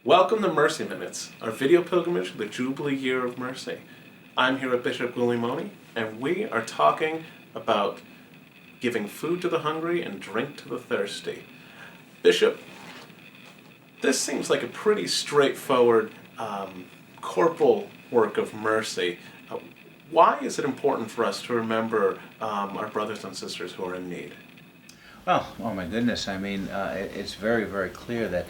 Welcome to Mercy Minutes, our video pilgrimage to the Jubilee Year of Mercy. I'm here with Bishop Gulimoni, and we are talking about giving food to the hungry and drink to the thirsty. Bishop, this seems like a pretty straightforward corporal work of mercy. Why is it important for us to remember our brothers and sisters who are in need? Well, oh my goodness, I mean, it's very, very clear that,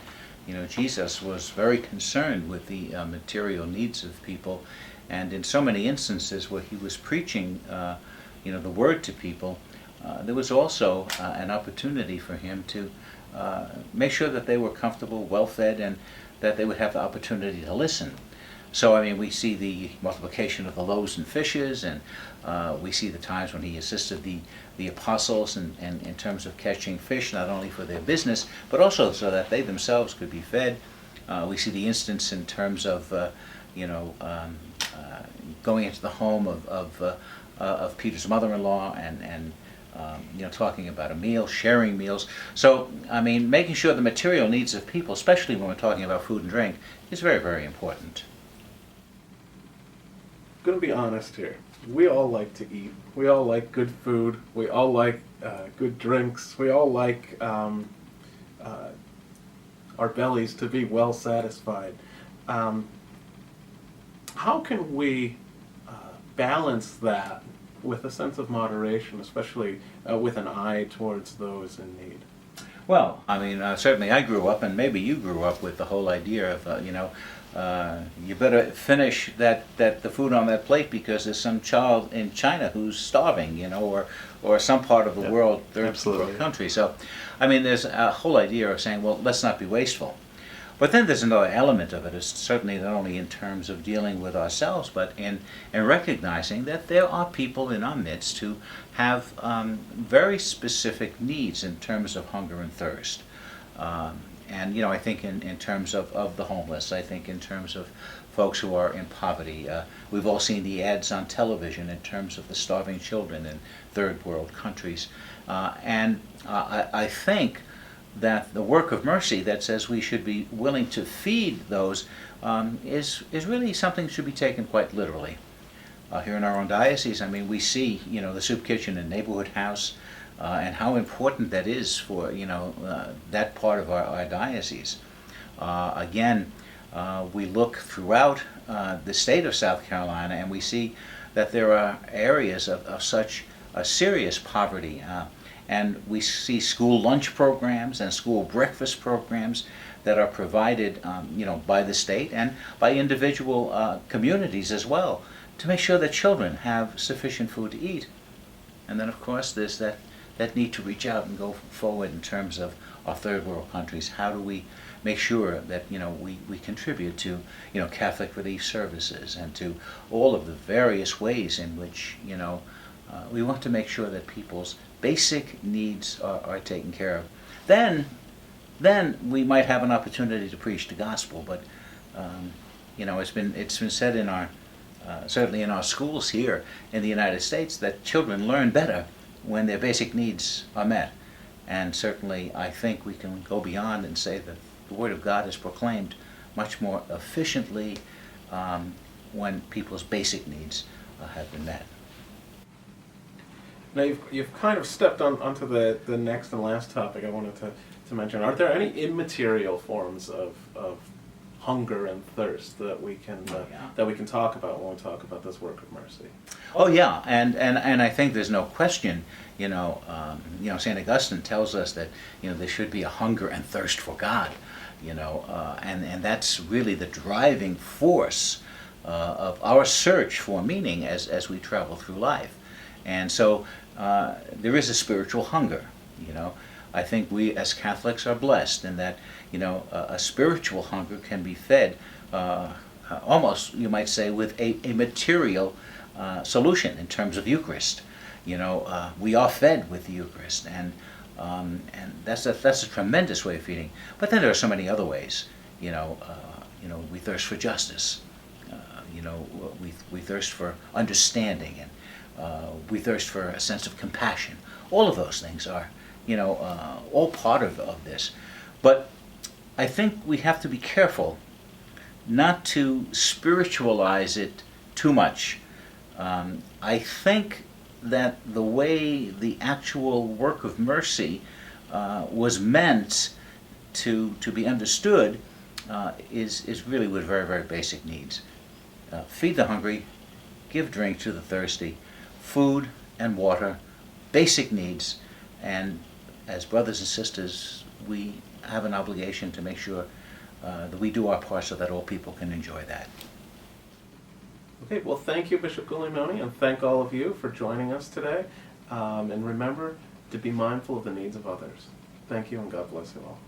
Jesus was very concerned with the material needs of people, and in so many instances where he was preaching, the word to people, there was also an opportunity for him to make sure that they were comfortable, well-fed, and that they would have the opportunity to listen. So, I mean, we see the multiplication of the loaves and fishes, and we see the times when he assisted the apostles in terms of catching fish, not only for their business, but also so that they themselves could be fed. We see the instance in terms of, going into the home of Peter's mother-in-law and talking about a meal, sharing meals. So, I mean, making sure the material needs of people, especially when we're talking about food and drink, is very, very important. I'm going to be honest here. We all like to eat. We all like good food. We all like good drinks. We all like our bellies to be well satisfied. How can we balance that with a sense of moderation, especially with an eye towards those in need? Well, I mean, certainly I grew up, and maybe you grew up with the whole idea of, you better finish the food on that plate because there's some child in China who's starving, or some part of the world, third world country. So, I mean, there's a whole idea of saying, well, let's not be wasteful. But then there's another element of it. It's certainly not only in terms of dealing with ourselves, but in recognizing that there are people in our midst who have very specific needs in terms of hunger and thirst. And, I think in terms of the homeless, I think in terms of folks who are in poverty. We've all seen the ads on television in terms of the starving children in third world countries. And I think that the work of mercy that says we should be willing to feed those is really something that should be taken quite literally. Here in our own diocese, I mean, we see, the soup kitchen and neighborhood house, and how important that is for that part of our diocese. Again, we look throughout the state of South Carolina, and we see that there are areas of such serious poverty, and we see school lunch programs and school breakfast programs that are provided by the state and by individual communities as well, to make sure that children have sufficient food to eat. And then, of course, there's that need to reach out and go forward in terms of our third world countries. How do we make sure that we contribute to Catholic Relief Services and to all of the various ways in which we want to make sure that people's basic needs are taken care of. Then we might have an opportunity to preach the gospel. But it's been said in our certainly in our schools here in the United States that children learn better when their basic needs are met. And certainly I think we can go beyond and say that the Word of God is proclaimed much more efficiently when people's basic needs have been met. Now you've kind of stepped onto the next and last topic I wanted to mention. Are there any immaterial forms of hunger and thirst that we can talk about when we talk about this work of mercy? Oh yeah, and I think there's no question. St. Augustine tells us that there should be a hunger and thirst for God. And that's really the driving force of our search for meaning as we travel through life. And so there is a spiritual hunger. I think we as Catholics are blessed in that a spiritual hunger can be fed almost, you might say, with a material solution in terms of Eucharist. We are fed with the Eucharist, and that's a tremendous way of feeding. But then there are so many other ways. We thirst for justice. We thirst for understanding, and we thirst for a sense of compassion. All of those things are, all part of this. But I think we have to be careful not to spiritualize it too much. I think that the way the actual work of mercy was meant to be understood is really with very, very basic needs. Feed the hungry, give drink to the thirsty, food and water, basic needs, and as brothers and sisters, we have an obligation to make sure that we do our part so that all people can enjoy that. Okay, well, thank you, Bishop Guglielmone, and thank all of you for joining us today. And remember to be mindful of the needs of others. Thank you, and God bless you all.